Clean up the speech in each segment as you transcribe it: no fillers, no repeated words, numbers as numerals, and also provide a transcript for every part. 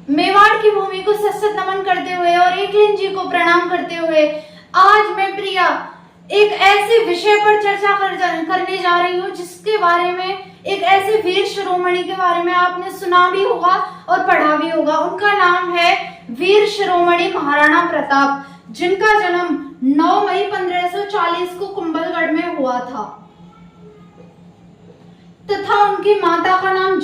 मेवाड़ की भूमि को सशक्त नमन करते हुए और एकलिंग जी को प्रणाम करते हुए आज मैं प्रिया एक ऐसे विषय पर चर्चा करने जा रही हूँ जिसके बारे में, एक ऐसे वीर शिरोमणि के बारे में आपने सुना भी होगा और पढ़ा भी होगा। उनका नाम है वीर शिरोमणि महाराणा प्रताप, जिनका जन्म 9 मई 1540 को कुंभलगढ़ में हुआ था तथा उनकी माता का नाम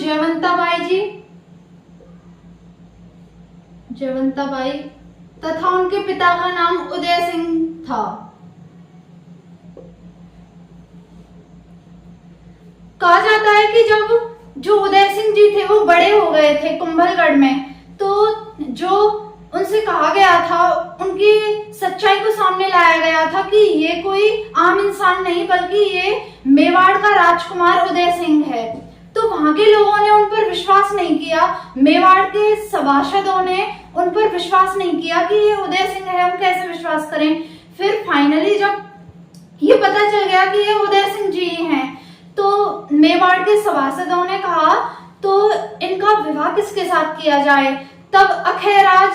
जयवंताबाई तथा उनके पिता का नाम उदय सिंह था। कहा जाता है कि जब जो उदय सिंह जी थे वो बड़े हो गए थे कुंभलगढ़ में, तो जो उनसे कहा गया था, उनकी सच्चाई को सामने लाया गया था कि ये कोई आम इंसान नहीं बल्कि ये मेवाड़ का राजकुमार उदय सिंह है। तो वहां के लोगों ने उन पर विश्वास नहीं किया, मेवाड़ के सभासदों ने उन पर विश्वास नहीं किया कि ये उदय सिंह है, हम कैसे विश्वास करें। फिर फाइनली जब ये पता चल गया कि ये उदय सिंह जी हैं, तो मेवाड़ के सभासदों ने कहा तो इनका विवाह किसके साथ किया जाए। तब अखेराज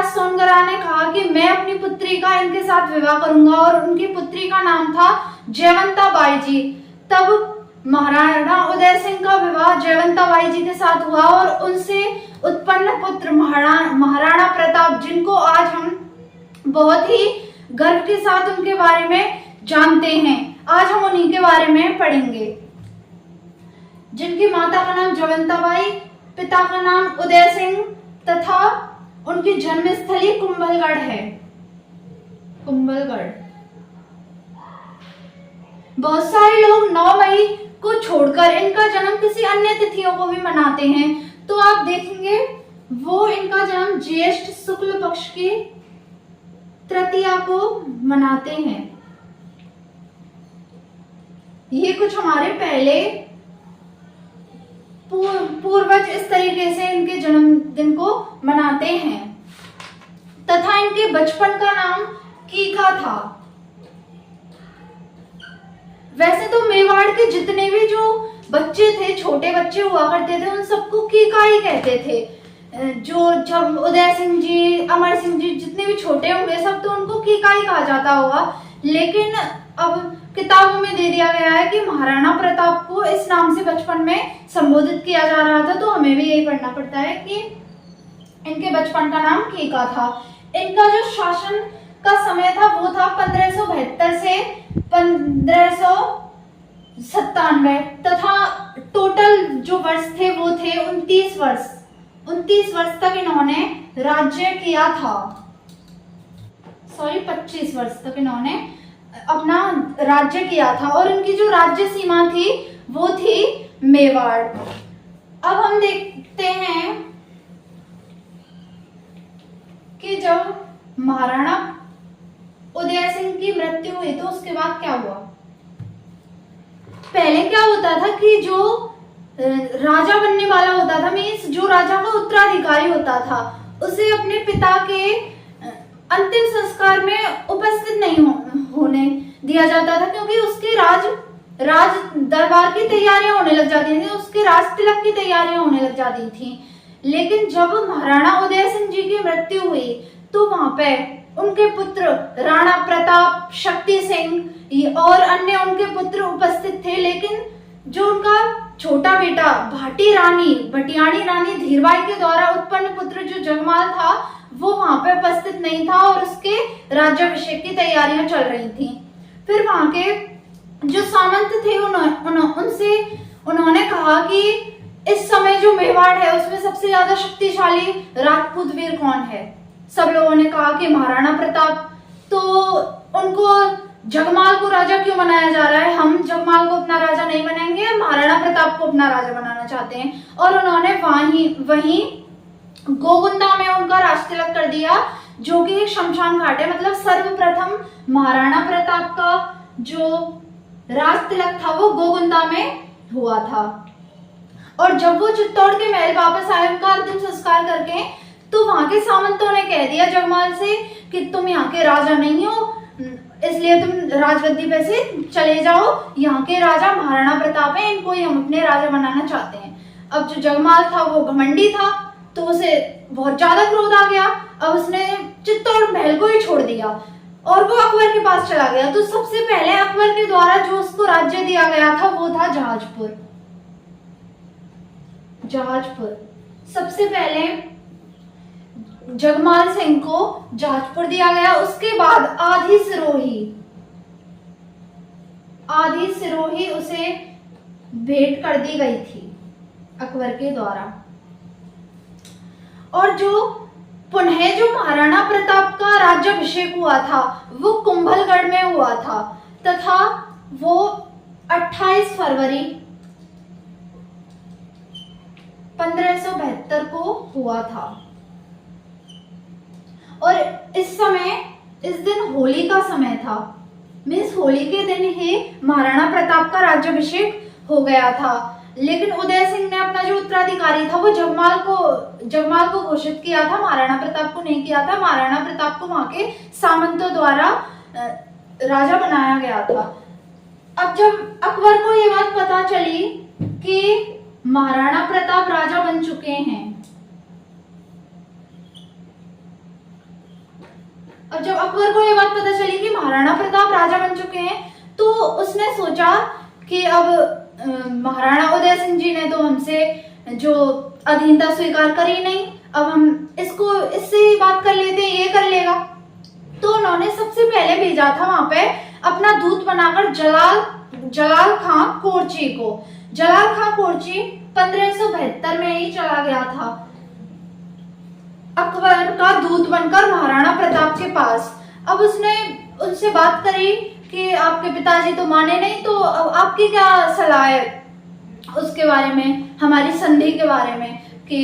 सोनगरा ने कहा कि मैं अपनी पुत्री का इनके साथ विवाह करूंगा, और उनकी पुत्री का नाम था जयवंताबाई जी। तब महाराणा उदय सिंह का विवाह जयवंताबाई जी के साथ हुआ और उनसे उत्पन्न पुत्र महाराणा प्रताप, जिनको आज हम बहुत ही गर्व के साथ उनके बारे में जानते हैं, आज हम उन्हीं के बारे में पढ़ेंगे। जिनकी माता का नाम जयवंताबाई, पिता का नाम उदय सिंह तथा उनकी जन्मस्थली कुंभलगढ़ है। कुंभलगढ़। बहुत सारे लोग 9 मई को छोड़कर इनका जन्म किसी अन्य तिथियों को भी मनाते हैं, तो आप देखेंगे वो इनका जन्म ज्येष्ठ शुक्ल पक्ष की तृतीया को मनाते हैं। ये कुछ हमारे पहले पूर्वज इस तरीके से इनके जन्मदिन को मनाते हैं। तथा इनके बचपन का नाम कीका था। वैसे तो मेवाड़ के जितने भी जो बच्चे थे, छोटे बच्चे हुआ करते थे, उन सबको कीका ही कहते थे। जो जब उदय सिंह जी, अमर सिंह जी जितने भी छोटे होंगे सब तो उनको कीका ही कहा जाता होगा, लेकिन अब किताबों में दे दिया गया है कि महाराणा प्रताप को इस नाम से बचपन में संबोधित किया जा रहा था, तो हमें भी यही पढ़ना पड़ता है कि इनके बचपन का नाम कीका था। इनका जो शासन का समय था वो था 1572 से 1597 तथा टोटल जो वर्ष थे वो थे 29 वर्ष। 29 वर्ष तक इन्होंने राज्य किया था, 25 वर्ष तक इन्होंने अपना राज्य किया था, और इनकी जो राज्य सीमा थी वो थी मेवाड़। अब हम देखते हैं कि जब महाराणा उदय सिंह की मृत्यु हुई तो उसके बाद क्या हुआ। पहले क्या होता था कि जो राजा बनने वाला होता था, मीन्स जो राजा का उत्तराधिकारी होता था, उसे अपने पिता के अंतिम संस्कार में उपस्थित नहीं होने दिया जाता था, क्योंकि उसके राज दरबार की तैयारियां होने लग जाती थी, उसके राज तिलक की तैयारियां होने लग जाती थी। लेकिन जब महाराणा उदय सिंह जी की मृत्यु हुई तो वहां पे उनके पुत्र राणा प्रताप, शक्ति सिंह और अन्य उनके पुत्र उपस्थित थे, लेकिन जो उनका छोटा बेटा भटियाणी रानी धीरबाई के द्वारा उत्पन्न पुत्र जो जगमाल था वो वहां पे उपस्थित नहीं था, और उसके राज्याभिषेक की तैयारियां चल रही थी। फिर वहां के जो सामंत थे उनसे उन्होंने कहा कि इस समय जो मेवाड़ है उसमें सबसे ज्यादा शक्तिशाली राजपूत वीर कौन है। सब लोगों ने कहा कि महाराणा प्रताप। तो उनको जगमाल को राजा क्यों बनाया जा रहा है, हम जगमाल को अपना राजा नहीं बनाएंगे, महाराणा प्रताप को अपना राजा बनाना चाहते हैं। और उन्होंने वहीं गोगुंदा में उनका राज तिलक कर दिया, जो कि एक शमशान घाट है। मतलब सर्वप्रथम महाराणा प्रताप का जो राज तिलक था वो गोगुंदा में हुआ था। और जब वो चित्तौड़ के महल वापस आए उनका अंतिम संस्कार करके, तो वहां के सामंतों ने कह दिया जगमाल से कि तुम यहाँ के राजा नहीं हो, इसलिए तुम राजगद्दी पे से चले जाओ, यहाँ के राजा महाराणा प्रताप हैं, इनको ही हम अपने राजा बनाना चाहते हैं। अब जो जगमाल था वो घमंडी था, तो उसे बहुत ज्यादा क्रोध आ गया। अब उसने चित्तौड़ महल को ही छोड़ दिया और वो अकबर के पास चला गया। तो सबसे पहले अकबर के द्वारा जो उसको राज्य दिया गया था वो था जहाजपुर। जहाजपुर सबसे पहले जगमाल सिंह को जहाजपुर दिया गया। उसके बाद आधी सिरोही उसे भेंट कर दी गई थी अकबर के द्वारा। और जो पुनः जो महाराणा प्रताप का राज्याभिषेक हुआ था वो कुंभलगढ़ में हुआ था तथा वो 28 फरवरी 1572 को हुआ था। और इस दिन होली का समय था, मीन्स होली के दिन ही महाराणा प्रताप का राज्याभिषेक हो गया था। लेकिन उदय सिंह ने अपना जो उत्तराधिकारी था वो जगमाल को घोषित किया था, महाराणा प्रताप को नहीं किया था। महाराणा प्रताप को वहां के सामंतों द्वारा राजा बनाया गया था। अब जब अकबर को ये बात पता चली कि महाराणा प्रताप राजा बन चुके हैं, और जब अकबर को ये बात पता चली कि महाराणा प्रताप राजा बन चुके हैं तो उसने सोचा कि अब महाराणा उदय सिंह जी ने तो हमसे जो अधीनता स्वीकार करी नहीं, अब हम इससे ही बात कर लेते हैं, ये कर लेगा। तो उन्होंने सबसे पहले भेजा था वहां पे अपना दूत बनाकर जलाल खां कोरची को। जलाल खां कोरची 1572 में ही चला गया था अकबर का दूत बनकर महाराणा प्रताप के पास। अब उसने उनसे बात करी कि आपके पिताजी तो माने नहीं, तो आपकी क्या सलाह है उसके बारे में, हमारी संधि के बारे में, कि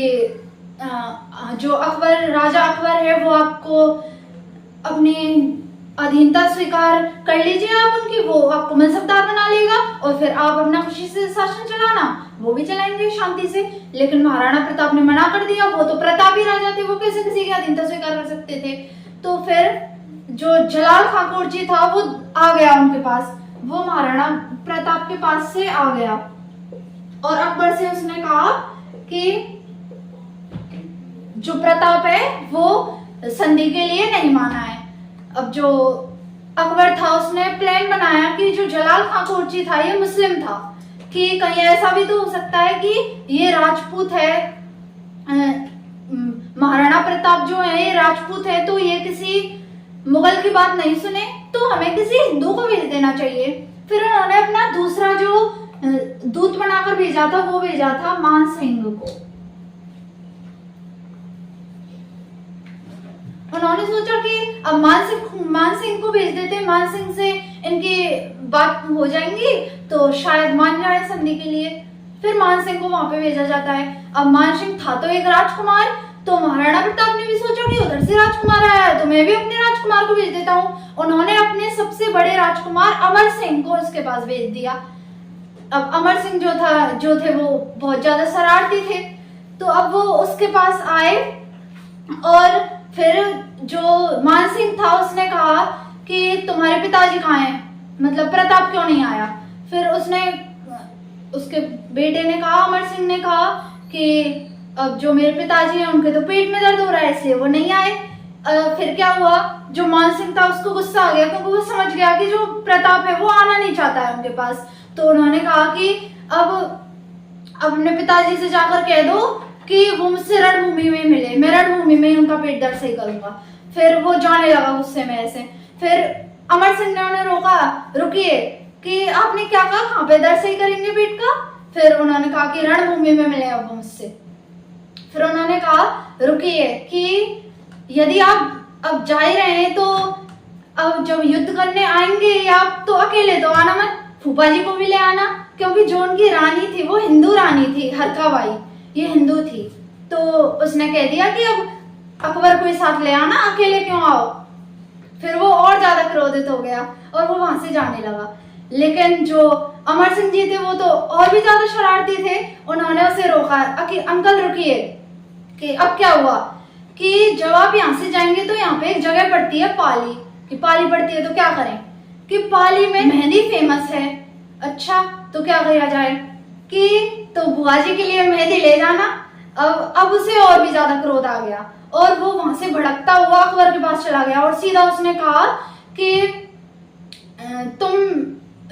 जो राजा अकबर है वो आपको अपनी अधीनता स्वीकार कर लीजिए आप उनकी, वो आपको मनसबदार बना लेगा और फिर आप अपना खुशी से शासन चलाना, वो भी चलाएंगे शांति से। लेकिन महाराणा प्रताप ने मना कर दिया, वो तो प्रतापी राजा थे, वो कैसे किसी की अधीनता स्वीकार कर सकते थे। तो फिर जो जलाल खां कोरची था वो आ गया उनके पास, वो महाराणा प्रताप के पास से आ गया और अकबर से उसने कहा कि जो प्रताप है वो संधि के लिए नहीं माना है। अब जो अकबर था उसने प्लान बनाया कि जो जलाल खां कोरची था ये मुस्लिम था, कि कहीं ऐसा भी तो हो सकता है कि ये राजपूत है, महाराणा प्रताप जो है ये राजपूत है, तो ये किसी मुगल की बात नहीं सुने, तो हमें किसी हिंदू को भेज देना चाहिए। फिर उन्होंने अपना दूसरा जो दूत बनाकर भेजा था वो भेजा था मान सिंह को। उन्होंने सोचा कि अब मान सिंह को भेज देते, मान सिंह से इनकी बात हो जाएंगी तो शायद मान जाए संधि के लिए। फिर मान सिंह को वहां पे भेजा जाता है। अब मान सिंह था तो एक राजकुमार, तो महाराणा प्रताप ने भी सोचा कि उधर से राजकुमार आया है तो मैं भी अपने राजकुमार को भेज देता हूँ। उन्होंने अपने सबसे बड़े राजकुमार अमर सिंह को उसके पास भेज दिया। अब अमर सिंह जो थे वो बहुत ज्यादा शरारती थे, तो अब वो उसके पास आए और फिर जो मान सिंह था उसने कहा कि तुम्हारे पिताजी कहाँ हैं, मतलब प्रताप क्यों नहीं आया। फिर उसके बेटे ने कहा, अमर सिंह ने कहा कि अब जो मेरे पिताजी हैं उनके तो पेट में दर्द हो रहा है इसलिए वो नहीं आए। फिर क्या हुआ, जो मान सिंह था उसको गुस्सा आ गया क्योंकि वो समझ गया कि जो प्रताप है वो आना नहीं चाहता है उनके पास। तो उन्होंने कहा कि अब अपने पिताजी से जाकर कह दो कि वो मुझसे रणभूमि में मिले, मैं रणभूमि में उनका पेट दर्द सही करूंगा। फिर वो जाने लगा गुस्से में ऐसे। फिर अमर सिंह ने उन्हें रोका, रुकिए कि आपने क्या कहा, कहाँ पे दर्द सही करेंगे पेट का। फिर उन्होंने कहा कि रणभूमि में मिले अब मुझसे। फिर उन्होंने कहा रुकिए कि यदि आप अब जा ही रहे हैं तो अब जब युद्ध करने आएंगे आप तो अकेले तो आना मत, फूफा जी को भी ले आना, क्योंकि जो उनकी रानी थी वो हिंदू रानी थी, हरकाबाई, ये हिंदू थी। तो उसने कह दिया कि अब अकबर को साथ ले आना, अकेले क्यों आओ। फिर वो और ज्यादा क्रोधित हो गया और वो वहां से जाने लगा। लेकिन जो अमर सिंह जी थे वो तो और भी ज्यादा शरारती थे, उन्होंने उसे रोका कि अंकल रुकिए, कि अब क्या हुआ कि जब आप यहाँ से जाएंगे तो यहाँ पे एक जगह पड़ती है पाली, कि पाली पड़ती है तो क्या करें, कि पाली में मेहंदी फेमस है। अच्छा तो क्या किया जाए कि तो बुआ जी के लिए मेहंदी ले जाना। अब उसे और भी ज्यादा क्रोध आ गया और वो वहां से भड़कता हुआ अकबर के पास चला गया और सीधा उसने कहा कि तुम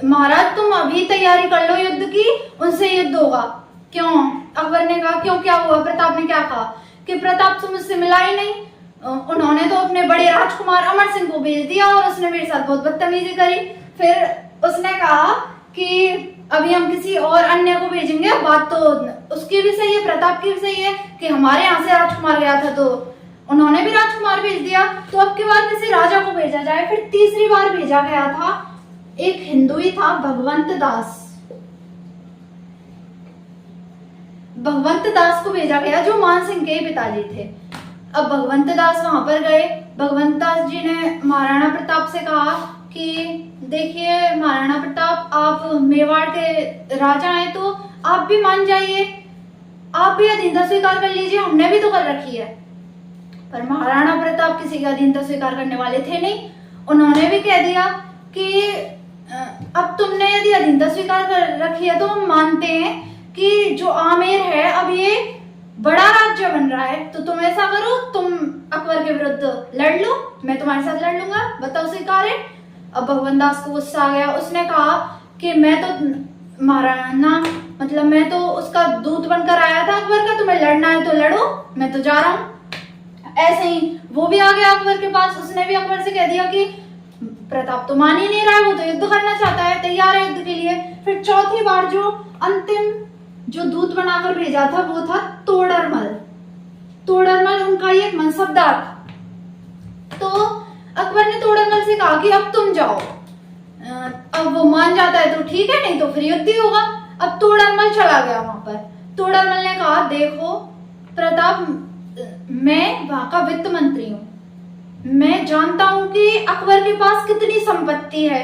महाराज तुम अभी तैयारी कर लो युद्ध की, उनसे युद्ध होगा। क्यों? अकबर ने कहा क्यों, क्या हुआ? प्रताप ने क्या कहा कि प्रताप तुम मुझसे मिला ही नहीं, उन्होंने तो अपने बड़े राजकुमार अमर सिंह को भेज दिया और उसने मेरे साथ बहुत बदतमीजी करी। फिर उसने कहा कि अभी हम किसी और अन्य को भेजेंगे। बात तो उसकी भी सही है, प्रताप की भी सही है कि हमारे यहाँ से राजकुमार गया था तो उन्होंने भी राजकुमार भेज दिया, तो अब की बार किसी राजा को भेजा जाए। फिर तीसरी बार भेजा गया था, एक हिंदू ही था, भगवंत दास। भगवंत दास को भेजा गया जो मान सिंह के पिताजी थे। अब भगवंत दास वहां पर गए। भगवंत दास जी ने महाराणा प्रताप से कहा कि देखिए महाराणा प्रताप, आप मेवाड़ के राजा हैं तो आप भी मान जाइए, आप भी अधीनता स्वीकार कर लीजिए, हमने भी तो कर रखी है। पर महाराणा प्रताप किसी की अधीनता स्वीकार करने वाले थे नहीं। उन्होंने भी कह दिया कि अब तुमने यदि अधीनता स्वीकार कर रखी है तो हम मानते हैं कि जो आमेर है अब ये बड़ा राज्य बन रहा है, तो तुम ऐसा करो, तुम अकबर के विरुद्ध लड़ लो, मैं तुम्हारे साथ लड़ लूंगा, बताओ स्वीकार है। अब भगवंत दास को गुस्सा आ गया। उसने कहा कि मैं तो महाराणा मतलब मैं तो उसका दूत बनकर आया था अकबर का, तुम्हें लड़ना है तो लड़ो, मैं तो जा रहा हूँ। ऐसे ही वो भी आ गया अकबर के पास। उसने भी अकबर से कह दिया कि प्रताप तो मान ही नहीं रहा है, वो तो युद्ध करना चाहता है, तैयार है युद्ध के लिए। फिर चौथी बार जो अंतिम जो दूत बनाकर भेजा था वो था तोडरमल। तोडरमल उनका ही एक मनसबदार था। तो अकबर ने तोडरमल से कहा कि अब तुम जाओ। अब वो मान जाता है तो ठीक है, नहीं तो फिर युद्ध ही होगा। अब तोडरमल चला गया वहां पर। तोडरमल ने कहा देखो प्रताप, मैं वहां का वित्त मंत्री हूँ, मैं जानता हूं कि अकबर के पास कितनी संपत्ति है,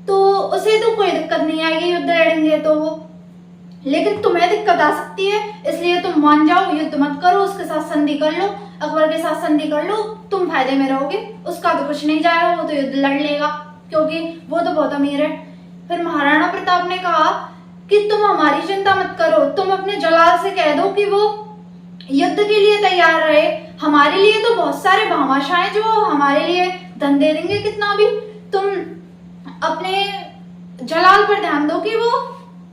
तो उसे तो कोई दिक्कत नहीं आएगी युद्ध लड़ेंगे तो वो, लेकिन तुम्हें दिक्कत आ सकती है, इसलिए तुम मान जाओ, युद्ध मत करो, उसके साथ संधि कर लो, अकबर के साथ संधि कर लो, तुम फायदे में रहोगे, उसका तो कुछ नहीं जाएगा, वो तो युद्ध लड़ लेगा क्योंकि वो तो बहुत अमीर है। फिर महाराणा प्रताप ने कहा कि तुम हमारी चिंता मत करो, तुम अपने जलाल से कह दो कि वो युद्ध के लिए तैयार रहे, हमारे लिए तो बहुत सारे भामाशाह हैं जो हमारे लिए धन दे देंगे कितना भी, तुम अपने जलाल पर ध्यान दो कि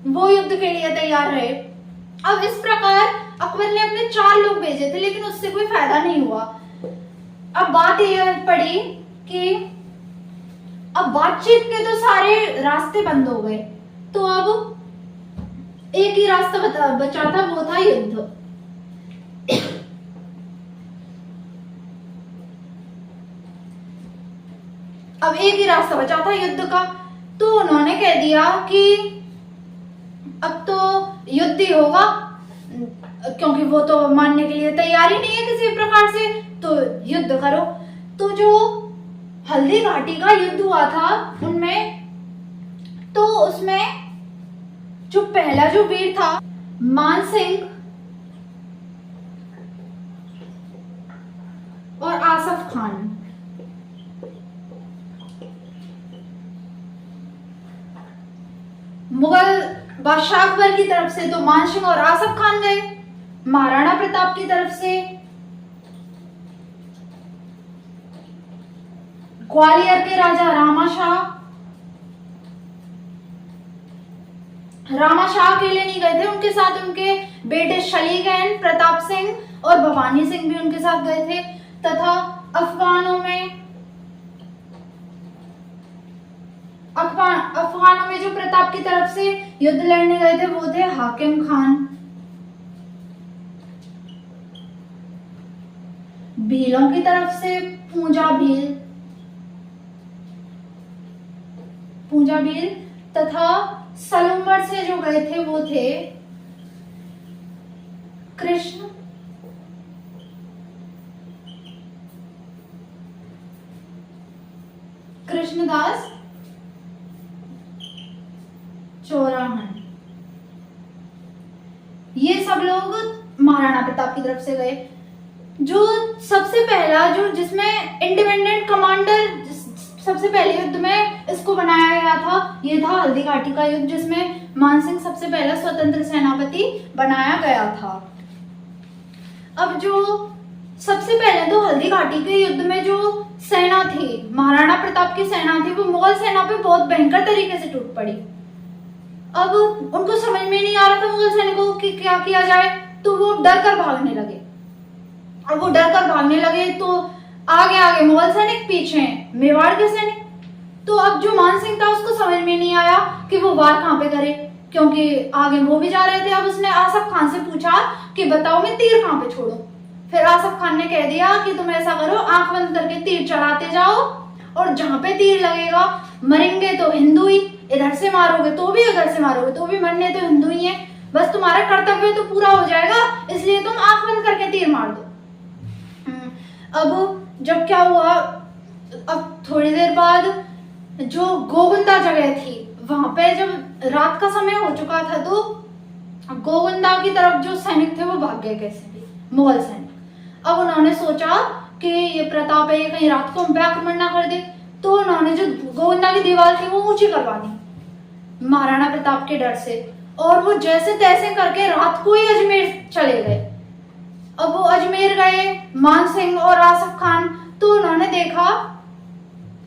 वो युद्ध के लिए तैयार रहे। अब इस प्रकार अकबर ने अपने 4 लोग भेजे थे, लेकिन उससे कोई फायदा नहीं हुआ। अब बात यह पड़ी कि अब बातचीत के तो सारे रास्ते बंद हो गए, तो अब एक ही रास्ता बचा था, वो था युद्ध। अब एक ही रास्ता बचा था युद्ध का, तो उन्होंने कह दिया कि अब तो युद्ध ही होगा, क्योंकि वो तो मानने के लिए तैयार ही नहीं है किसी प्रकार से, तो युद्ध करो। तो जो हल्दी घाटी का युद्ध हुआ था उनमें, तो उसमें जो पहला जो वीर था मान सिंह और आसफ खान, मुगल बादशाह अकबर की तरफ से तो मान सिंह और आसफ खान गए, महाराणा प्रताप की तरफ से ग्वालियर के राजा रामाशाह अकेले नहीं गए थे, उनके साथ उनके बेटे शलीगैन प्रताप सिंह और भवानी सिंह भी उनके साथ गए थे। तथा अफगानों में जो प्रताप की तरफ से युद्ध लड़ने गए थे वो थे हाकिम खान। भीलों की तरफ से पूंजा भील तथा सलूमर से जो गए थे वो थे कृष्णदास चौराहन। ये सब लोग महाराणा प्रताप की तरफ से गए। जो सबसे पहला जो जिसमें इंडिपेंडेंट कमांडर सबसे पहले युद्ध में इसको बनाया गया था, ये था हल्दी घाटी का युद्ध, जिसमें मानसिंह सबसे पहला स्वतंत्र सेनापति बनाया गया था। अब जो सबसे पहले तो हल्दी घाटी के युद्ध में जो सेना थी, महाराणा प्रताप की सेना थी, वो मुगल सेना पे बहुत भयंकर तरीके से टूट पड़ी। अब उनको समझ में नहीं आ रहा था मुगल सैनिकों को कि क्या किया जाए, तो वो डर कर भागने लगे। अब वो डर कर भागने लगे तो आगे आगे मुगल सैनिक, पीछे मेवाड़ के सैनिक। तो अब जो मानसिंह था उसको समझ में नहीं आया कि वो वार कहाँ पे करे, क्योंकि आगे वो भी जा रहे थे। अब उसने आसफ खान से पूछा कि बताओ मैं तीर कहाँ पे छोड़ूं। फिर आसफ खान ने कह दिया कि तुम ऐसा करो, आंख बंद करके तीर चलाते जाओ, और जहां पे तीर लगेगा, मरेंगे तो हिंदू ही, इधर से मारोगे तो भी, उधर से मारोगे तो भी, मरने तो हिंदू ही है, बस तुम्हारा कर्तव्य तो पूरा हो जाएगा, इसलिए तुम आंख बंद करके तीर मार दो। अब जब क्या हुआ, अब थोड़ी देर बाद जो गोविंदा जगह थी वहां पे जब रात का समय हो चुका था, तो गोविंदा की तरफ जो सैनिक थे वो भाग गए, कैसे भी मुगल सैनिक। अब उन्होंने सोचा कि ये प्रताप है, ये कहीं रात को हम पे आक्रमण ना कर दे, तो उन्होंने जो गोविंदा की दीवार थी वो ऊंची करवा दी महाराणा प्रताप के डर से, और वो जैसे तैसे करके रात को ही अजमेर चले गए। अब वो अजमेर गए, मानसिंह और आसफ खान, तो उन्होंने देखा,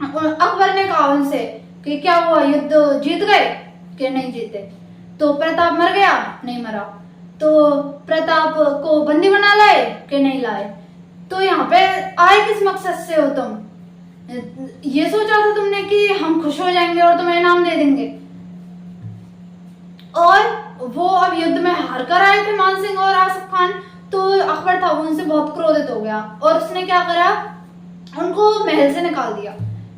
अकबर ने कहा उनसे कि क्या हुआ, युद्ध जीत गए कि नहीं जीते। तो प्रताप मर गया, नहीं मरा। तो प्रताप को बंदी बना लाए कि नहीं लाए। तो यहाँ पे आए किस मकसद से हो तुम? ये सोचा था तुमने कि हम खुश हो जाएंगे और तुम्हें इनाम दे देंगे। और वो अब युद्ध में हार कर आए थे मानसिंह और आसफ खान, तो अकबर था वो उनसे बहुत क्रोधित हो गया, और उसने क्या करा, उनको महल से निकाल दिया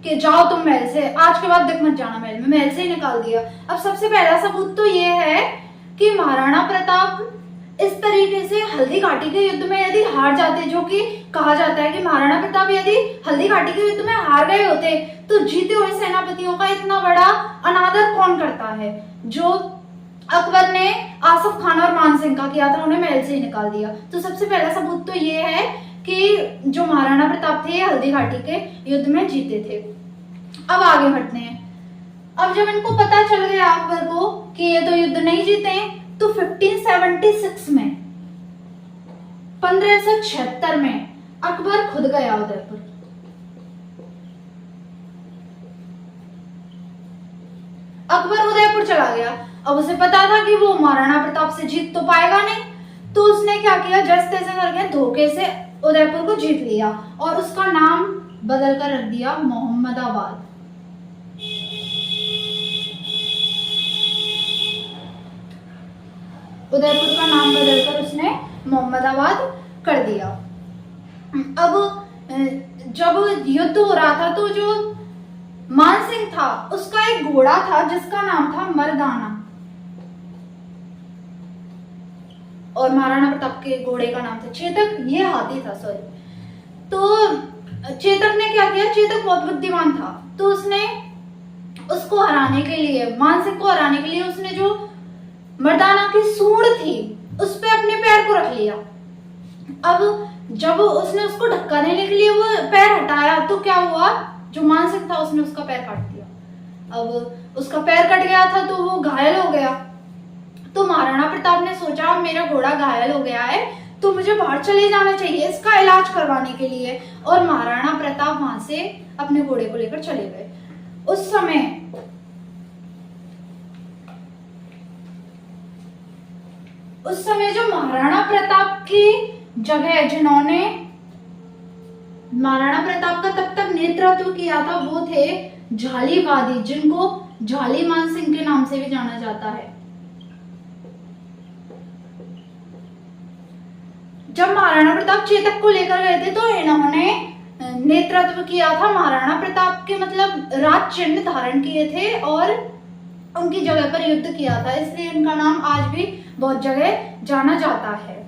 कि जाओ तुम महल से, आज के बाद देख मत जाना महल में, महल से ही निकाल दिया। अब सबसे पहला सबूत तो ये है कि महाराणा प्रताप इस तरीके से हल्दी घाटी के युद्ध में यदि हार जाते, जो कि कहा जाता है कि महाराणा प्रताप यदि हल्दी घाटी के युद्ध में हार गए होते तो जीते हुए सेनापतियों का इतना बड़ा अनादर कौन करता है, जो अकबर ने आसफ खान और मानसिंह का किया था, उन्हें महल से ही निकाल दिया। तो सबसे पहला सबूत तो ये है कि जो महाराणा प्रताप थे हल्दी घाटी के युद्ध में जीते थे। अब आगे बढ़ते हैं। अब जब इनको पता चल गया अकबर को कि ये तो युद्ध नहीं जीते, तो 1576 में 1576 में अकबर खुद गया उदयपुर। अकबर उदयपुर चला गया। अब उसे पता था कि वो महाराणा प्रताप से जीत तो पाएगा नहीं, तो उसने क्या किया, जैसे तैसे करके धोखे से उदयपुर को जीत लिया और उसका नाम बदल कर रख दिया मोहम्मदाबाद। उदयपुर का नाम बदलकर उसने मोहम्मदाबाद कर दिया। अब जब युद्ध हो रहा था तो जो मानसिंह था उसका एक घोड़ा था जिसका नाम था मर्दाना, और महाराणा प्रताप के घोड़े का नाम था चेतक, ये हाथी था सॉरी। तो चेतक ने क्या किया, चेतक बहुत बुद्धिमान था, तो उसने उसको हराने के लिए, मानसिंह को हराने के लिए उसने जो मर्दाना की सूंड थी उस पे अपने पैर को रख लिया। अब जब उसने उसको धक्का देने के लिए वो पैर हटाया तो क्या हुआ, जो मानसिंह था उसने उसका पैर काट दिया। अब उसका पैर कट गया था तो वो घायल हो गया। तो महाराणा प्रताप ने सोचा मेरा घोड़ा घायल हो गया है तो मुझे बाहर चले जाना चाहिए इसका इलाज करवाने के लिए, और महाराणा प्रताप वहां से अपने घोड़े को लेकर चले गए। उस समय जो महाराणा प्रताप की जगह जिन्होंने महाराणा प्रताप का तब तक नेतृत्व किया था वो थे झालीवादी, जिनको झाली मानसिंह के नाम से भी जाना जाता है। जब महाराणा प्रताप चेतक को लेकर गए थे तो इन्होंने नेतृत्व किया था महाराणा प्रताप के, मतलब राज चिन्ह धारण किए थे और उनकी जगह पर युद्ध किया था, इसलिए इनका नाम आज भी बहुत जगह जाना जाता है।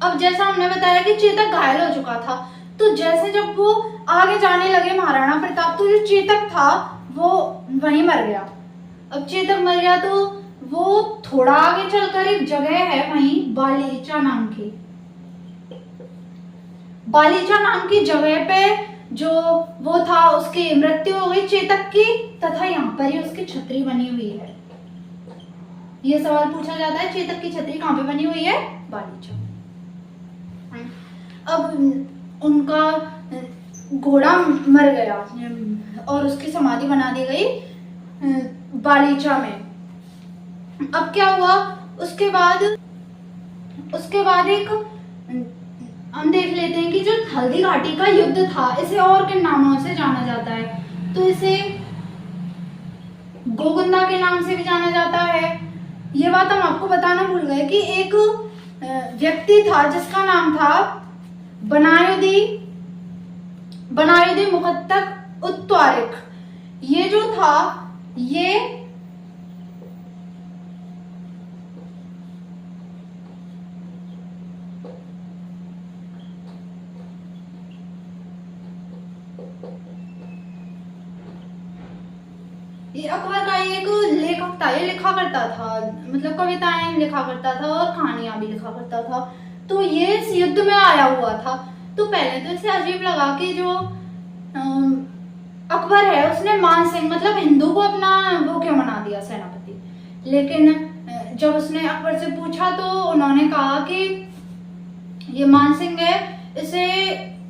अब जैसा हमने बताया कि चेतक घायल हो चुका था, तो जैसे जब वो आगे जाने लगे महाराणा प्रताप तो जो चेतक था वो वहीं मर गया। अब चेतक मर गया तो वो थोड़ा आगे चलकर एक जगह है वहीं बालीचा नाम की जगह पे जो वो था उसकी मृत्यु हो गई चेतक की, तथा यहाँ पर ही उसकी छतरी बनी हुई है। ये सवाल पूछा जाता है, चेतक की छतरी कहाँ पे बनी हुई है? बालीचा। अब उनका घोड़ा मर गया और उसकी समाधि बना दी गई बालीचा में। अब क्या हुआ उसके बाद एक हम देख लेते हैं कि जो हल्दी घाटी का युद्ध था, इसे और किन नामों से जाना जाता है? तो इसे गोगुंदा के नाम से भी जाना जाता है। ये बात हम आपको बताना भूल गए कि एक व्यक्ति था जिसका नाम था बनायुद्दीन मुकद्दर उत्तवारिक। ये जो था ये अकबर का एक लेखक था, ये लिखा करता था, मतलब कविताएं लिखा करता था और कहानियां भी लिखा करता था। तो ये इस युद्ध में आया हुआ था। तो पहले तो इसे अजीब लगा कि जो अकबर है उसने मान सिंह मतलब हिंदू को अपना वो क्यों बना दिया सेनापति। लेकिन जब उसने अकबर से पूछा तो उन्होंने कहा कि ये मान सिंह है, इसे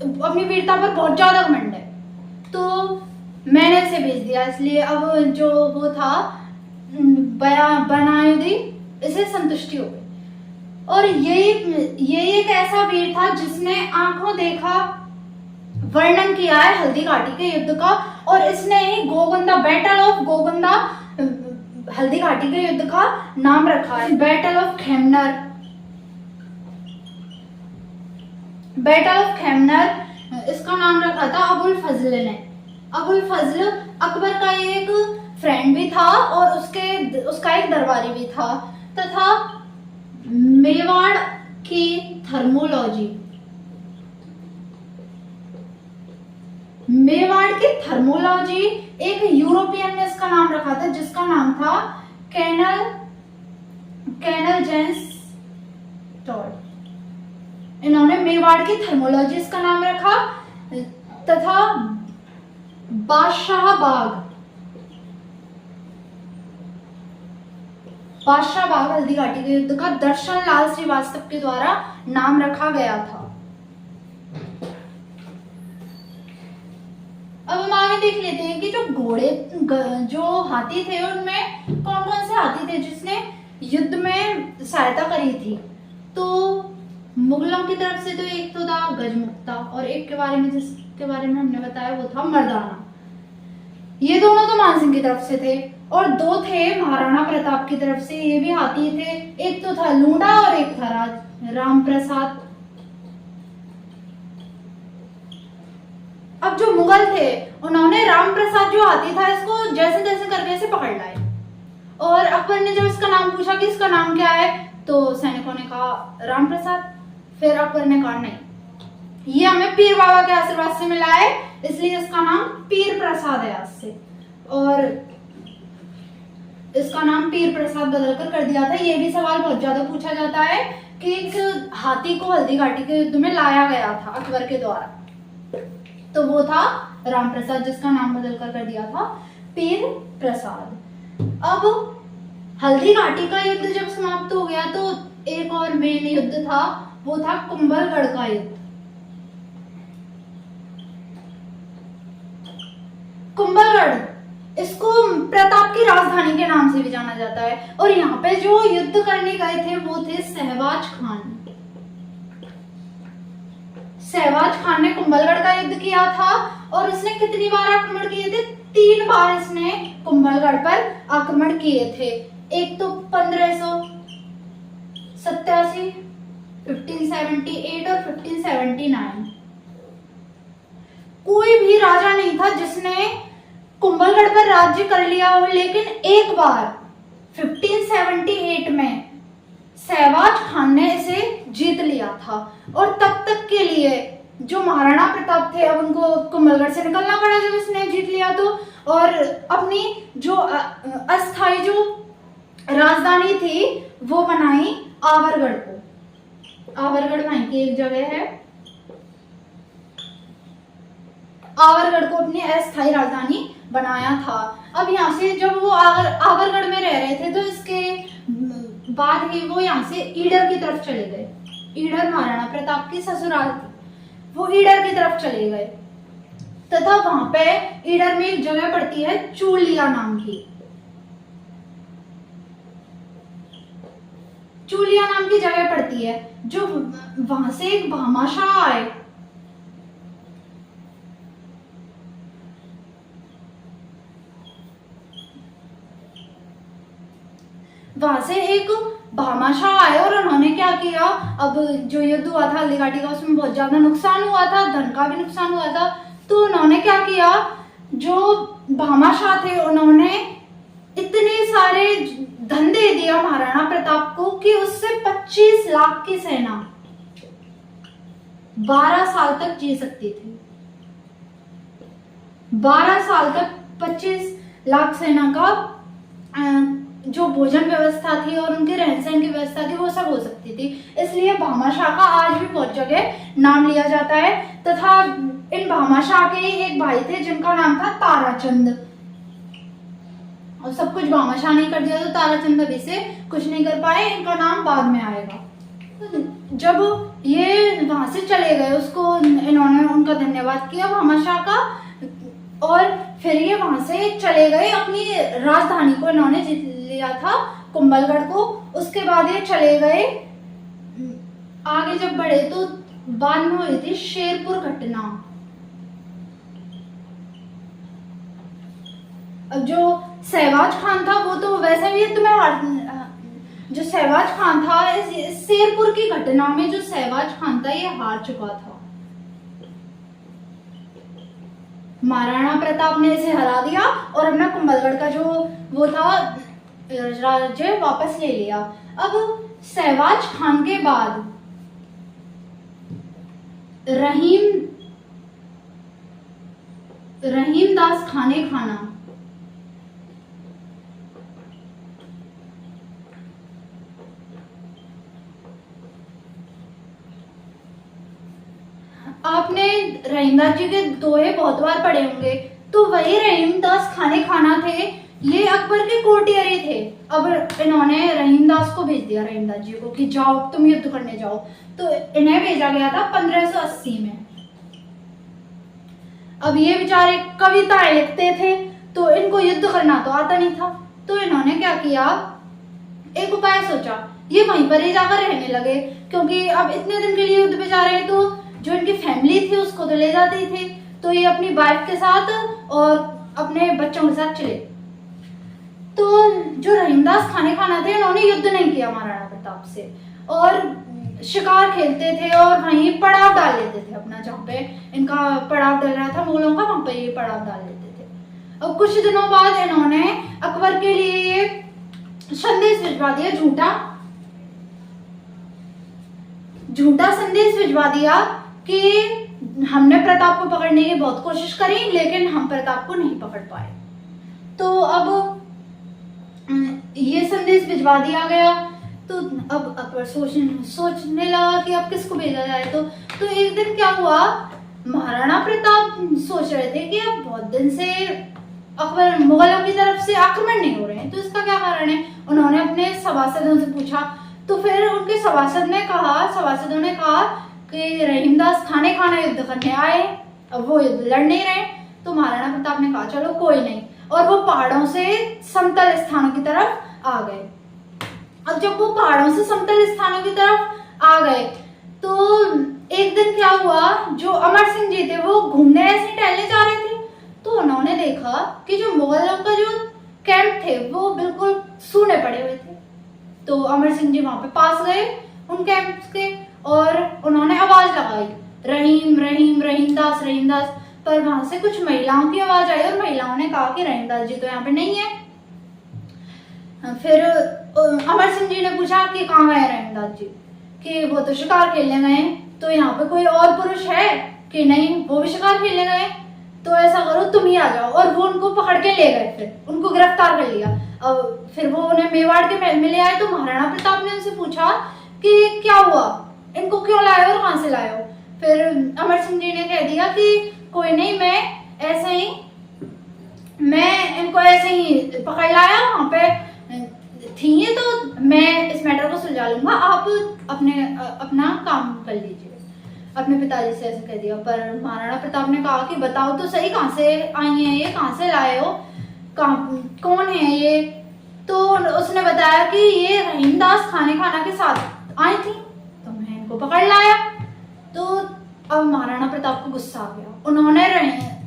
अपनी वीरता पर बहुत ज्यादा घमंड है, तो मैंने इसे भेज दिया। इसलिए अब जो वो था बनायुद्दीन, इसे संतुष्टि हो गई। और ये एक ऐसा वीर था जिसने आंखों देखा वर्णन किया है हल्दी घाटी के युद्ध का, और इसने ही गोगुंदा, बैटल ऑफ गोगुंदा हल्दी घाटी के युद्ध का नाम रखा है। बैटल ऑफ खेमनर इसका नाम रखा था अबुल फजल ने। अबुल फजल अकबर का एक फ्रेंड भी था और उसका एक दरबारी भी था, तथा मेवाड़ की थर्मोलॉजी एक यूरोपियन ने इसका नाम रखा था जिसका नाम था कैनल जेम्स टॉड। इन्होंने मेवाड़ की थर्मोलॉजी इसका नाम रखा, तथा बादशाह बाग हल्दी घाटी के युद्ध का दर्शन लाल श्रीवास्तव के द्वारा नाम रखा गया था। अब हम आगे देख लेते हैं कि जो हाथी थे उनमें कौन कौन से हाथी थे जिसने युद्ध में सहायता करी थी। तो मुगलों की तरफ से तो एक तो था गजमुक्ता, और एक जिसके बारे में हमने बताया वो था मर्दाना। ये दोनों तो मानसिंह की तरफ से थे, और दो थे महाराणा प्रताप की तरफ से, ये भी हाथी थे। एक तो था लूंडा और एक था राम प्रसाद। अब जो मुगल थे उन्होंने राम प्रसाद जो हाथी था इसको जैसे तैसे करके इसे पकड़ लाए, और अकबर ने जब इसका नाम पूछा कि इसका नाम क्या है तो सैनिकों ने कहा राम प्रसाद। फिर अकबर ने कहा नहीं, ये हमें पीर बाबा के आशीर्वाद से मिला है, इसलिए इसका नाम पीर प्रसाद है आज से, और इसका नाम पीर प्रसाद बदलकर कर दिया था। ये भी सवाल बहुत ज्यादा पूछा जाता है कि एक हाथी को हल्दी घाटी के युद्ध में लाया गया था अकबर के द्वारा, तो वो था राम प्रसाद जिसका नाम बदलकर कर दिया था पीर प्रसाद। अब हल्दी घाटी का युद्ध जब समाप्त हो गया तो एक और मेन युद्ध था, वो था कुंभलगढ़ का युद्ध। कुंभलगढ़ इसको प्रताप की राजधानी के नाम से भी जाना जाता है, और यहाँ पे जो युद्ध करने गए थे वो थे सहवाज खान। सहवाज खान ने कुंभलगढ़ का युद्ध किया था, और इसने कितनी बार आक्रमण किए थे? 3 बार इसने कुंभलगढ़ पर आक्रमण किए थे। एक तो 1587, 1578 और 1579। कोई भी राजा नहीं था जिसने कुंभलगढ़ पर राज्य कर लिया हो, लेकिन एक बार 1578 में सहवाज खान ने इसे जीत लिया था, और तब तक के लिए जो महाराणा प्रताप थे अब उनको कुंभलगढ़ से निकलना पड़ा जब इसने जीत लिया तो, और अपनी जो अस्थायी जो राजधानी थी वो बनाई आवरगढ़ को। आवरगढ़ वहीं की एक जगह है। आवरगढ़ को अपनी अस्थायी राजधानी बनाया था। अब यहाँ से जब वो आवरगढ़ में रह रहे थे तो इसके बाद ही वो यहाँ से ईडर की तरफ चले गए। ईडर महाराणा प्रताप की ससुराल थी, वो ईडर की तरफ चले गए तथा वहां पे ईडर में एक जगह पड़ती है चूलिया नाम की। चूलिया नाम की जगह पड़ती है, जो वहां से एक भामाशाह आए। वहां से एक भामाशाह आए और उन्होंने क्या किया, अब जो युद्ध हुआ था हल्दी घाटी का उसमें बहुत ज्यादा नुकसान हुआ था, धन का भी नुकसान हुआ था। तो उन्होंने क्या किया, जो भामाशाह थे उन्होंने इतने सारे धन दे दिया महाराणा प्रताप को कि उससे 25 लाख की सेना 12 साल तक जी सकती थी। 12 साल तक 25 लाख सेना का जो भोजन व्यवस्था थी और उनके रहन सहन की व्यवस्था थी वो सब हो सकती थी। इसलिए भामाशाह का आज भी बहुत जगह नाम लिया जाता है। तथा इन भामाशाह के एक भाई थे जिनका नाम था ताराचंद, और सब कुछ भामाशाह ने कर दिया तो ताराचंद अभी से कुछ नहीं कर पाए, इनका नाम बाद में आएगा। जब ये वहां से चले गए उसको इन्होंने उनका धन्यवाद किया भामाशाह का, और फिर ये वहां से चले गए, अपनी राजधानी को इन्होंने जीत लिया था कुंभलगढ़ को। उसके बाद ये चले गए आगे, जब बढ़े तो बाद में हुई थी शेरपुर घटना। अब जो सहवाज खान था वो तो वैसे भी तुम्हें जो सहवाज खान था इस शेरपुर की घटना में जो सहवाज खान था ये हार चुका था। महाराणा प्रताप ने इसे हरा दिया और अपना कुंभलगढ़ का जो वो था राज्य वापस ले लिया। अब सहवाज खान के बाद रहीम दास खाने खाना आपने रहीमदास जी के दोहे बहुत बार पढ़े होंगे, तो वही रहीमदास खाने खाना थे, ये अकबर के कोर्टियरी थे। अब इन्होंने रहीमदास को भेज दिया, रहीमदास जी को, कि जाओ तुम युद्ध करने जाओ। तो इन्हें भेजा गया था 1580 में। अब ये बेचारे कविताएं लिखते थे तो इनको युद्ध करना तो आता नहीं था, तो इन्होंने क्या किया, एक उपाय सोचा, ये वहीं पर ही जाकर रहने लगे, क्योंकि अब इतने दिन के लिए युद्ध पे जा रहे हैं तो जो इनकी फैमिली थी उसको तो ले जाते ही थे। तो ये अपनी वाइफ के साथ और अपने बच्चों के साथ चले। तो जो रहीमदास खाने खाना थे उन्होंने युद्ध नहीं किया महाराणा प्रताप से, और शिकार खेलते थे और वहीं पड़ाव डाल लेते थे अपना, जहाँ पे इनका पड़ाव डल रहा था मुगलों का, वहां पे ये पड़ाव डाल लेते थे। अब कुछ दिनों बाद इन्होंने अकबर के लिए ये संदेश भिजवा दिया, झूठा संदेश भिजवा दिया कि हमने प्रताप को पकड़ने की बहुत कोशिश करी लेकिन हम प्रताप को नहीं पकड़ पाए। तो अब ये संदेश भिजवा दिया गया। तो अब अकबर सोचने लगा कि अब किसको भेजा जाए। तो एक दिन क्या हुआ, महाराणा प्रताप सोच रहे थे कि अब बहुत दिन से अकबर मुगलों की तरफ से आक्रमण नहीं हो रहे हैं, तो इसका क्या कारण है। उन्होंने अपने सभासदों से पूछा, तो फिर उनके सभासदों ने कहा कि रहीमदास खाने खाना युद्ध करने आए, अब वो युद्ध लड़ नहीं रहे। तो महाराणा प्रताप ने कहा चलो कोई नहीं, और वो पहाड़ों से समतल स्थानों की तरफ आ गए। अब जब वो पहाड़ों से समतल स्थानों की तरफ आ गए तो एक दिन क्या हुआ, जो अमर सिंह जी थे वो घूमने ऐसे टहलने जा रहे थे, तो उन्होंने देखा कि जो मुगलों का जो कैंप थे वो बिल्कुल सूने पड़े हुए थे। तो अमर सिंह जी वहां पे पास गए उन कैंप के और उन्होंने आवाज लगाई, रहीम रहीम रहीमदास रहीमदास। पर वहां से कुछ महिलाओं की आवाज आई और महिलाओं ने कहा कि रहीमदास जी तो यहाँ पे नहीं है। फिर अमर सिंह जी ने पूछा कि कहाँ गए रहीमदास जी, कि वो तो शिकार खेलने गए। तो यहाँ पे कोई और पुरुष है कि नहीं, वो भी शिकार खेलने गए। तो ऐसा करो तुम ही आ जाओ। और वो उनको पकड़ के ले गए, फिर उनको गिरफ्तार कर लिया। अब फिर वो उन्हें मेवाड़ के महल में ले आए। तो महाराणा प्रताप ने उनसे पूछा कि क्या हुआ, इनको क्यों लाए और कहाँ से लाए हो। फिर अमर सिंह जी ने कह दिया कि कोई नहीं, मैं इनको ऐसे ही पकड़ लाया, वहां पे थी ये, तो मैं इस मैटर को सुलझा लूंगा, आप अपना काम कर लीजिए। अपने पिताजी से ऐसे कह दिया। पर महाराणा प्रताप ने कहा कि बताओ तो सही, कहाँ से आई हैं ये, कहाँ से लाए हो, कौन है ये? तो उसने बताया कि ये रहीमदास खाना के साथ आई थी, तो मैं इनको पकड़ लाया। तो अब महाराणा प्रताप को गुस्सा आ गया।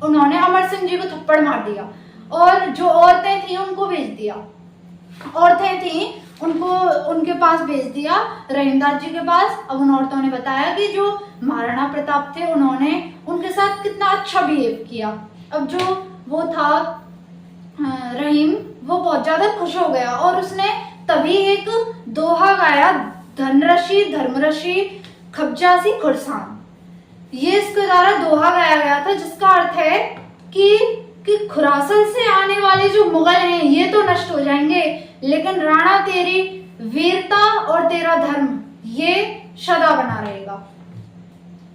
उन्होंने अमर सिंह जी को थप्पड़ मार दिया और जो औरतें थी उनको भेज दिया। औरतें थी उनको उनके पास भेज दिया, रहीमदास जी के पास। अब उन औरतों ने बताया कि जो महाराणा प्रताप थे उन्होंने उनके साथ कितना अच्छा बिहेव किया। अब जो वो था रहीम, वो बहुत ज्यादा खुश हो गया और उसने तभी एक दोहा गाया, धनरशी धर्मरशी खबजासी खुरसान। ये इसके द्वारा दोहा गाया गया था, जिसका अर्थ है कि खुरासन से आने वाले जो मुगल हैं ये तो नष्ट हो जाएंगे, लेकिन राणा तेरी वीरता और तेरा धर्म ये सदा बना रहेगा।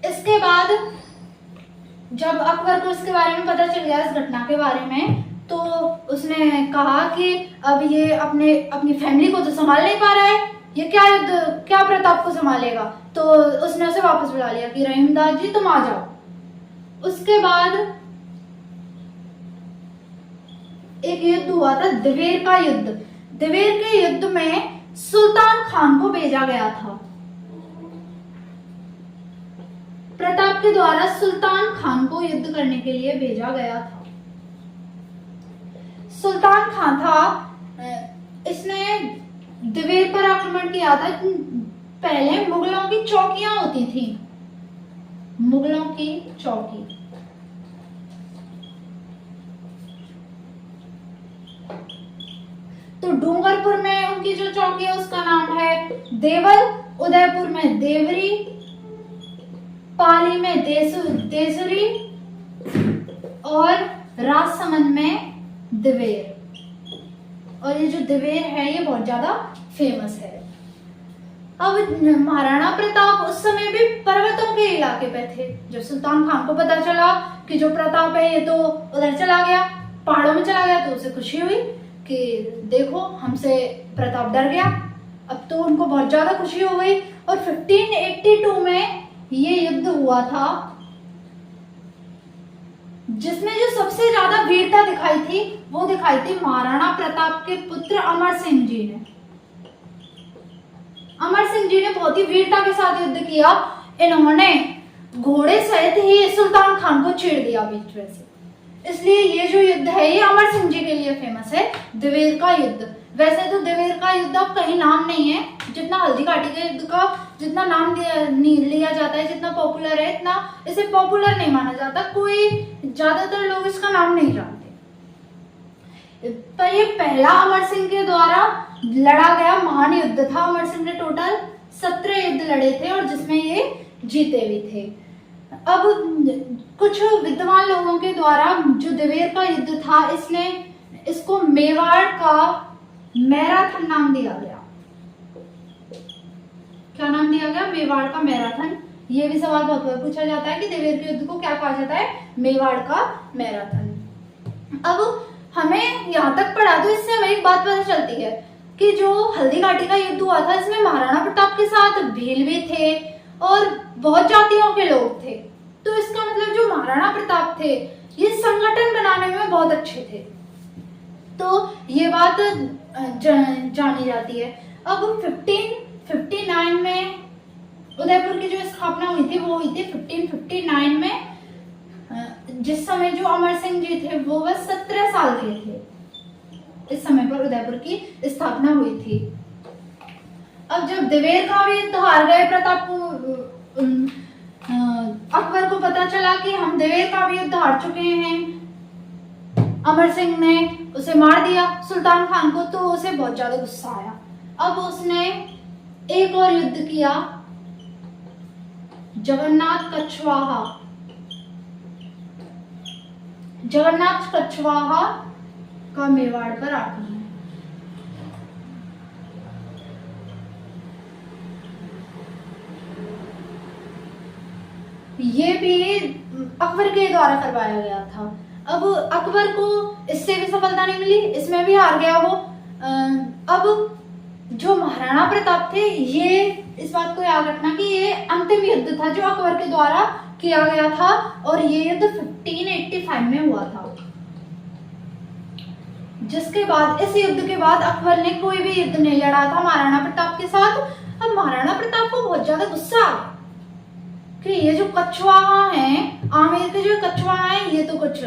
इसके बाद जब अकबर को इसके बारे में पता चल गया, इस घटना के बारे में, तो उसने कहा कि अब ये अपनी फैमिली को तो संभाल नहीं पा रहा है, ये क्या प्रताप को संभालेगा। तो उसने उसे वापस बुला लिया कि रहीमदास जी तुम आ जाओ। उसके बाद एक युद्ध हुआ था, दिवेर का युद्ध। दिवेर के युद्ध में सुल्तान खान को भेजा गया था। प्रताप के द्वारा सुल्तान खान को युद्ध करने के लिए भेजा गया था। सुल्तान खान था, इसने दिवेर पर आक्रमण किया था। पहले मुगलों की चौकियां होती थी, मुगलों की चौकी। तो डूंगरपुर में उनकी जो चौकी है उसका नाम है देवल, उदयपुर में देवरी, पाली में देसुरी और राजसमंद में दिवेर। और ये जो दिवेर है ये बहुत ज्यादा फेमस है। अब महाराणा प्रताप उस समय भी पर्वतों के इलाके पे थे। जब सुल्तान खान को पता चला कि जो प्रताप है ये तो उधर चला गया, पहाड़ों में चला गया, तो उसे खुशी हुई कि देखो हमसे प्रताप डर गया। अब तो उनको बहुत ज्यादा खुशी हो गई। और 1582 में ये युद्ध हुआ था, जिसमें जो सबसे ज्यादा वीरता दिखाई थी वो दिखाई थी महाराणा प्रताप के पुत्र अमर सिंह जी ने। अमर सिंह जी ने बहुत ही वीरता के साथ युद्ध किया। इन्होंने घोड़े सहित ही सुल्तान खान को चीर दिया बीच में से। इसलिए ये जो युद्ध है ये अमर सिंह जी के लिए फेमस है, दिवेर का युद्ध। वैसे तो दिवेर का युद्ध अब कहीं नाम नहीं है, जितना हल्दी घाटी के युद्ध का जितना नाम लिया जाता है, जितना पॉपुलर है, इतना इसे पॉपुलर नहीं माना जाता। कोई ज्यादातर लोग इसका नाम नहीं जानते। पर ये पहला अमर सिंह के द्वारा लड़ा गया महान युद्ध था। अमर सिंह ने टोटल 17 युद्ध लड़े थे और जिसमें ये जीते भी थे। अब कुछ विद्वान लोगों के द्वारा जो दिवेर का युद्ध था, इसको मेवाड़ का मैराथन नाम दिया गया। क्या नाम दिया गया? मेवाड़ का मैराथन। ये भी सवाल बहुत बार पूछा जाता है कि दिवेर के युद्ध को क्या कहा जाता है? मेवाड़ का मैराथन। अब हमें यहाँ तक पढ़ा तो इससे हमें एक बात पता चलती है कि जो हल्दी घाटी का युद्ध हुआ था इसमें महाराणा प्रताप के साथ भील भी थे और बहुत जातियों के लोग थे। तो इसका मतलब जो महाराणा प्रताप थे ये संगठन बनाने में बहुत अच्छे थे। तो ये बात जानी जाती है। अब 1559 में उदयपुर की जो स्थापना हुई थी वो हुई थी 1559 में। जिस समय जो अमर सिंह जी थे वो बस 17 साल के थे। इस समय पर उदयपुर की स्थापना हुई थी। अब जब दिवेर का भी युद्ध हार गए प्रताप को, अकबर को पता चला कि हम दिवेर का भी युद्ध हार चुके हैं, अमर सिंह ने उसे मार दिया सुल्तान खान को, तो उसे बहुत ज्यादा गुस्सा आया। अब उसने एक और युद्ध किया, जगन्नाथ कछवाहा का मेवाड़ पर आक्रमण। ये भी अकबर के द्वारा करवाया गया था। अब अकबर को इससे भी सफलता नहीं मिली, इसमें भी हार गया वो। अब जो महाराणा प्रताप थे, ये इस बात को याद रखना कि ये अंतिम युद्ध था जो अकबर के द्वारा किया गया था, और ये युद्ध 1585 में हुआ था। जिसके बाद, इस युद्ध के बाद अकबर ने कोई भी युद्ध नहीं लड़ा था महाराणा प्रताप के साथ। अब महाराणा प्रताप को बहुत ज्यादा गुस्सा आ गया कि ये जो कछवाहा हैं, आमेर के जो कछवाहा हैं, ये तो कुछ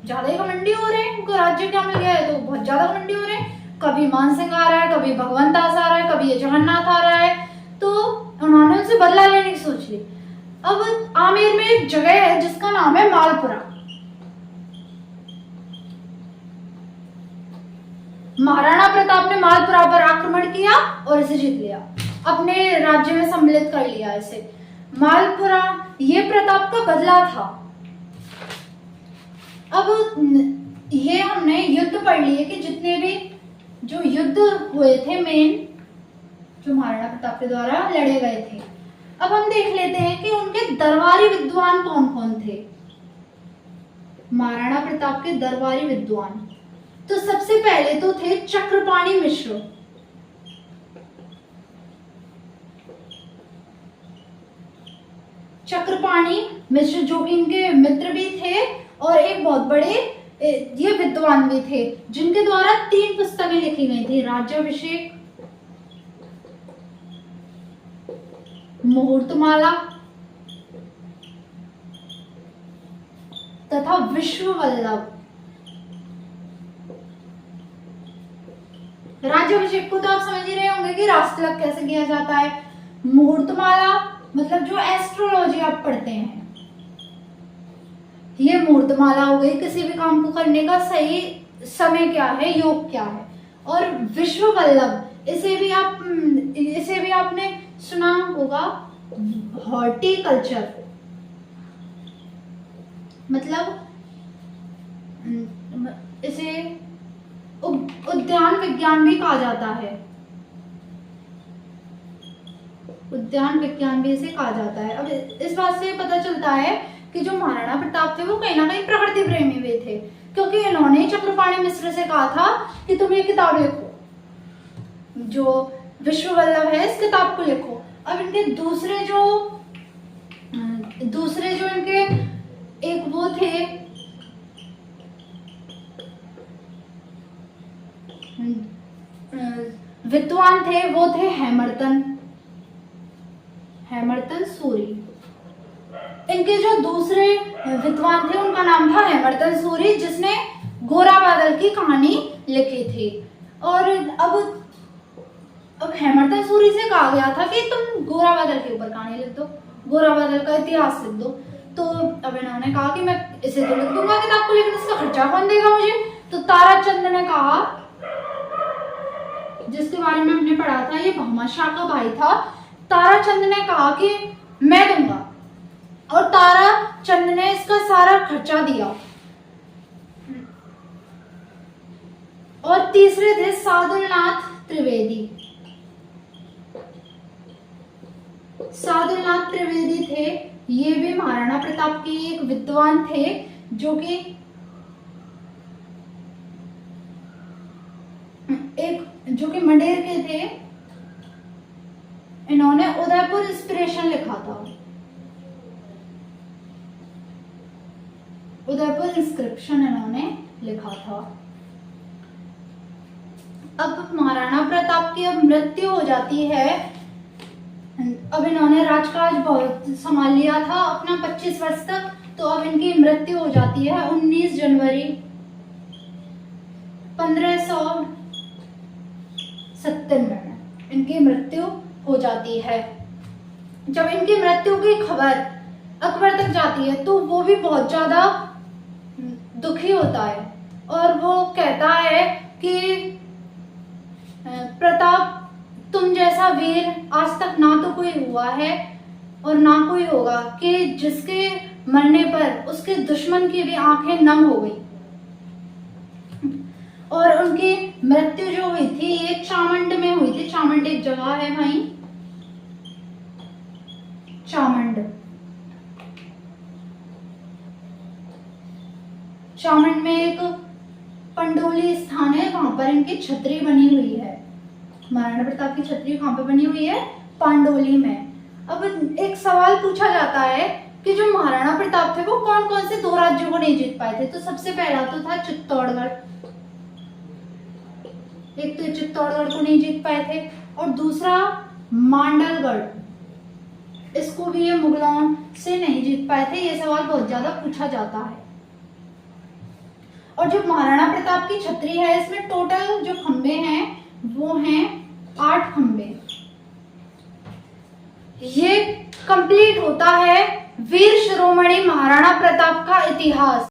ज्यादा ही घमंडी हो रहे हैं, उनको राज्य क्या मिल गया है तो बहुत ज्यादा घमंडी हो रहे हैं। कभी मान सिंह आ रहा है, कभी भगवंत दास आ रहा है, कभी ये जगन्नाथ आ रहा है, तो उन्होंने उनसे बदला लेने की सोच ली। अब आमेर में एक जगह है जिसका नाम है मालपुरा। महाराणा प्रताप ने मालपुरा पर आक्रमण किया और इसे जीत लिया, अपने राज्य में सम्मिलित कर लिया इसे। मालपुरा ये प्रताप का बदला था। अब ये हमने युद्ध पढ़ लिए कि जितने भी जो युद्ध हुए थे मेन, जो महाराणा प्रताप के द्वारा लड़े गए थे। अब हम देख लेते हैं कि उनके दरबारी विद्वान कौन कौन थे। महाराणा प्रताप के दरबारी विद्वान तो सबसे पहले तो थे चक्रपाणि मिश्र। चक्रपाणि मिश्र जो कि इनके मित्र भी थे और एक बहुत बड़े ये विद्वान भी थे, जिनके द्वारा 3 पुस्तकें लिखी गई थी, राज्याभिषेक, मुहूर्तमाला तथा विश्ववल्लभ। राज्याभिषेक को तो आप समझ ही रहे होंगे कि राष्ट्रतिलक कैसे किया जाता है। मुहूर्तमाला मतलब जो एस्ट्रोलॉजी आप पढ़ते हैं, ये मुहूर्तमाला हो गई, किसी भी काम को करने का सही समय क्या है, योग क्या है। और विश्ववल्लभ इसे भी आपने सुना होगा, हॉर्टिकल्चर मतलब इसे उद्यान विज्ञान भी कहा जाता है। उद्यान विज्ञान भी इसे कहा जाता है। अब इस बात से पता चलता है कि जो महाराणा प्रताप थे वो कहीं ना कहीं प्रकृति प्रेमी भी थे, क्योंकि इन्होंने चक्रपाणि मिश्र से कहा था कि तुम ये किताब लिखो, जो विश्ववल्लभ है इस किताब को लिखो। अब इनके दूसरे जो इनके एक वो थे विद्वान थे, वो थे हेमर्तन सूरी। इनके जो दूसरे विद्वान थे उनका नाम था हेमर्तन सूरी, जिसने गोरा बादल की कहानी लिखी थी। और अब हेमर्तन सूरी से कहा गया था कि तुम गोरा बादल के ऊपर कहानी लिख दो, गोरा बादल का इतिहास लिख दो। तो अब इन्होंने कहा कि मैं इसे तो लिख दूंगा किताब को, लेकिन इसका खर्चा कौन देगा मुझे। तो ताराचंद ने कहा, जिसके बारे में हमने पढ़ा था, ये भामाशाह का भाई था, ताराचंद ने कहा कि मैं दूंगा, और ताराचंद ने इसका सारा खर्चा दिया। और तीसरे थे सादुलनाथ त्रिवेदी। सादुलनाथ त्रिवेदी थे, ये भी महाराणा प्रताप के एक विद्वान थे, जो कि मंडेर के थे। इन्होंने उदयपुर इंस्पिरेशन लिखा था, उदयपुर इंस्क्रिप्शन इन्होंने लिखा था। अब महाराणा प्रताप की अब मृत्यु हो जाती है। अब इन्होंने राजकाज बहुत संभाल लिया था अपना 25 वर्ष तक, तो अब इनकी मृत्यु हो जाती है 19 जनवरी 1597 में इनकी मृत्यु हो जाती है। जब इनकी मृत्यु की खबर अकबर तक जाती है तो वो भी बहुत ज्यादा दुखी होता है, और वो कहता है कि प्रताप, तुम जैसा वीर आज तक ना तो कोई हुआ है और ना कोई होगा, कि जिसके मरने पर उसके दुश्मन की भी आंखें नम हो गई। और उनकी मृत्यु जो हुई थी ये चामंड में हुई थी। चामंड एक जगह है वहीं, चामंड। चामंड में एक पंडोली स्थान है, वहां पर इनकी छतरी बनी हुई है। महाराणा प्रताप की छतरी कहाँ पे बनी हुई है? पांडोली में। अब एक सवाल पूछा जाता है कि जो महाराणा प्रताप थे वो कौन कौन से 2 राज्यों को नहीं जीत पाए थे? तो सबसे पहला तो था चित्तौड़गढ़, एक तो चित्तौड़गढ़ को नहीं जीत पाए थे, और दूसरा मांडलगढ़, इसको भी ये मुगलों से नहीं जीत पाए थे। ये सवाल बहुत ज्यादा पूछा जाता है। और जो महाराणा प्रताप की छतरी है, इसमें टोटल जो खंबे हैं वो हैं 8 खंबे। ये कंप्लीट होता है वीर शिरोमणि महाराणा प्रताप का इतिहास।